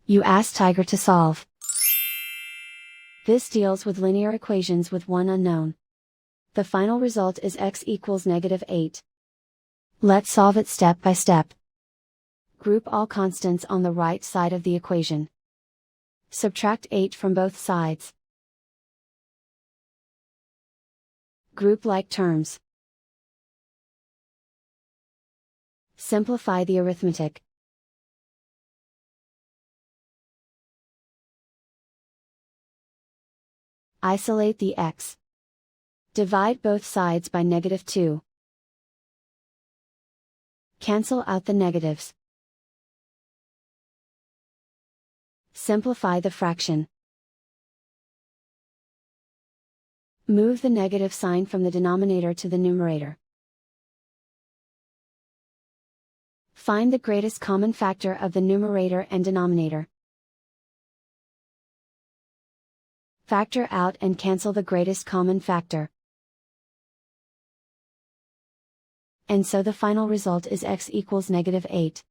You ask Tiger to solve. This deals with linear equations with one unknown. The final result is x equals -8. Let's solve it step by step. Group all constants on the right side of the equation. Subtract 8 from both sides. Group like terms. Simplify the arithmetic. Isolate the x. Divide both sides by -2. Cancel out the negatives. Simplify the fraction. Move the negative sign from the denominator to the numerator. Find the greatest common factor of the numerator and denominator. Factor out and cancel the greatest common factor. And so the final result is x equals -8.